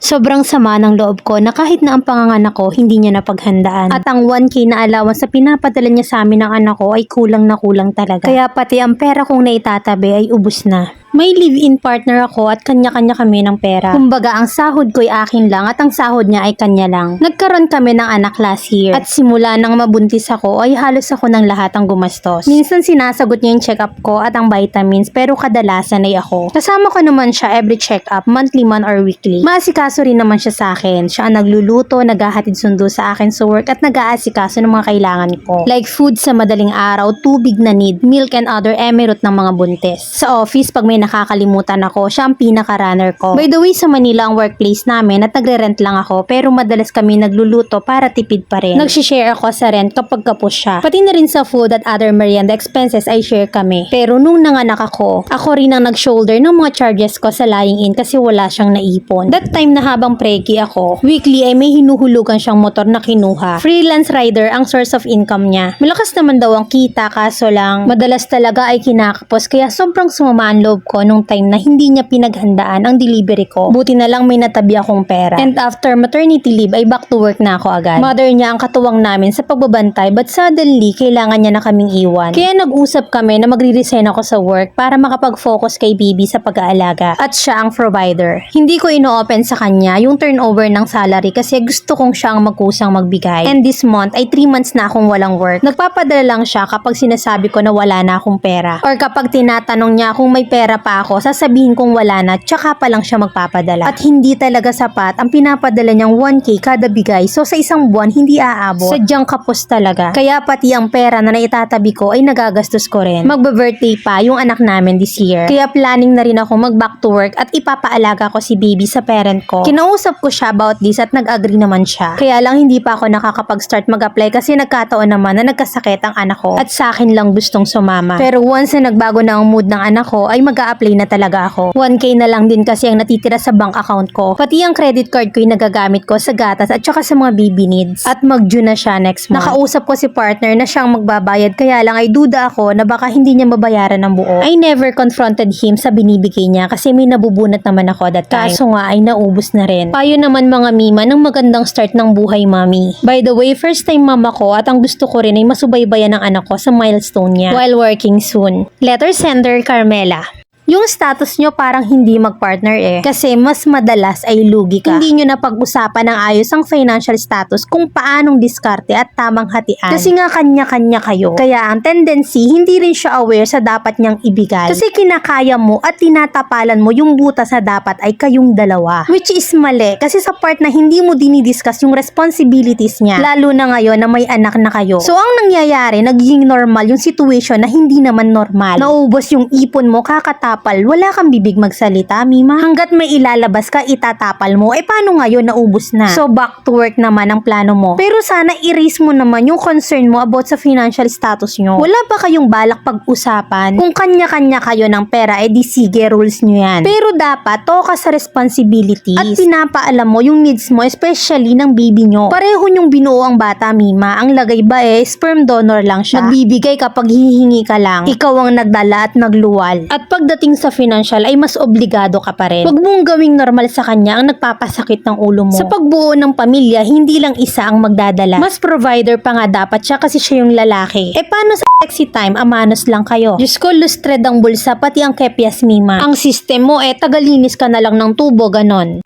Sobrang sama ng loob ko na kahit na ang panganganak ko hindi niya napaghandaan. At ang 1K na allowance sa pinapadala niya sa amin ng anak ko ay kulang na kulang talaga. Kaya pati ang pera kong naitatabi ay ubos na. May live-in partner ako at kanya-kanya kami ng pera. Kumbaga, ang sahod ko ay akin lang at ang sahod niya ay kanya lang. Nagkaroon kami ng anak last year at simula nang mabuntis ako ay halos ako ng lahat ang gumastos. Minsan sinasagot niya yung check-up ko at ang vitamins pero kadalasan ay ako. Kasama ko naman siya every check-up, monthly man or weekly. Maasikaso rin naman siya sa akin. Siya ang nagluluto, naghahatid sundo sa akin sa work at nag-aasikaso ng mga kailangan ko. Like food sa madaling araw, tubig na need, milk and other emerald ng mga buntis. Sa office, pag may nakakalimutan ako, siya ang pinaka-runner ko. By the way, sa Manila ang workplace namin at nagre-rent lang ako pero madalas kami nagluluto para tipid pa rin. Nag-share ako sa rent kapag kapos siya. Pati na rin sa food at other merienda expenses ay share kami. Pero nung nanganak ako rin ang nag-shoulder ng mga charges ko sa lying in kasi wala siyang naipon. That time na habang pregi ako, weekly ay may hinuhulugan siyang motor na kinuha. Freelance rider ang source of income niya. Malakas naman daw ang kita kaso lang madalas talaga ay kinakapos kaya sobrang sumama ang loob ko nung time na hindi niya pinaghandaan ang delivery ko. Buti na lang may natabi akong pera. And after maternity leave ay back to work na ako agad. Mother niya ang katuwang namin sa pagbabantay but suddenly kailangan niya na kaming iwan. Kaya nag-usap kami na magre-resign ako sa work para makapag-focus kay baby sa pag-aalaga. At siya ang provider. Hindi ko ino-open sa kanya yung turnover ng salary kasi gusto kong siya ang magkusang magbigay. And this month ay 3 months na akong walang work. Nagpapadala lang siya kapag sinasabi ko na wala na akong pera. Or kapag tinatanong niya kung may pera pa ako, sasabihin kong wala na, tsaka pa lang siya magpapadala. At hindi talaga sapat ang pinapadala niyang 1K kada bigay. So sa isang buwan, hindi aabot. Sadyang kapos talaga. Kaya pati ang pera na naitatabi ko ay nagagastos ko rin. Magbe-birthday pa yung anak namin this year. Kaya planning na rin ako mag-back to work at ipapaalaga ko si baby sa parent ko. Kinausap ko siya about this at nag-agree naman siya. Kaya lang hindi pa ako nakakapag-start mag-apply kasi nagkataon naman na nagkasakit ang anak ko at sa akin lang gustong sumama. Pero once na nagbago na ang mood ng anak ko ay mag-a-apply na talaga ako. 1K na lang din kasi ang natitira sa bank account ko. Pati ang credit card ko yung nagagamit ko sa gatas at saka sa mga baby needs. At mag-due na siya next month. Nakausap ko si partner na siyang magbabayad kaya lang ay duda ako na baka hindi niya mabayaran ng buo. I never confronted him sa binibigay niya kasi may nabubunot naman ako that time. Kaso nga ay naubos na rin. Payo naman mga mima ng magandang start ng buhay mami. By the way, first time mama ko at ang gusto ko rin ay masubaybayan ng anak ko sa milestone niya while working soon. Letter sender, Carmela. Yung status nyo parang hindi mag-partner kasi mas madalas ay lugi ka. Hindi nyo na pag-usapan ng ayos ang financial status kung paanong diskarte at tamang hatian. Kasi nga kanya-kanya kayo. Kaya ang tendency, hindi rin siya aware sa dapat niyang ibigay. Kasi kinakaya mo at tinatapalan mo yung butas na dapat ay kayong dalawa. Which is mali kasi sa part na hindi mo dinidiscuss yung responsibilities niya. Lalo na ngayon na may anak na kayo. So ang nangyayari, nagiging normal yung situation na hindi naman normal. Naubos yung ipon mo kakatapos. Wala kang bibig magsalita, mima. Hanggat may ilalabas ka, itatapal mo. Paano ngayon naubos na? So, back to work naman ang plano mo. Pero sana i-raise mo naman yung concern mo about sa financial status nyo. Wala ba kayong balak pag-usapan? Kung kanya-kanya kayo ng pera, di sige, rules nyo yan. Pero dapat, toka sa responsibilities. At pinapaalam mo yung needs mo, especially ng baby nyo. Pareho nyong binuo ang bata, mima. Ang lagay ba sperm donor lang siya. Magbibigay kapag hihingi ka lang. Ikaw ang nagdala at nagluwal. At pagdating sa financial ay mas obligado ka pa rin. Huwag mong gawing normal sa kanya ang nagpapasakit ng ulo mo. Sa pagbuo ng pamilya, hindi lang isa ang magdadala. Mas provider pa nga dapat siya kasi siya yung lalaki. Paano sa sexy time, amanos lang kayo? Diyos ko, lustred ang bulsa, pati ang kepyas, mima. Ang system mo tagalinis ka na lang ng tubo, ganon.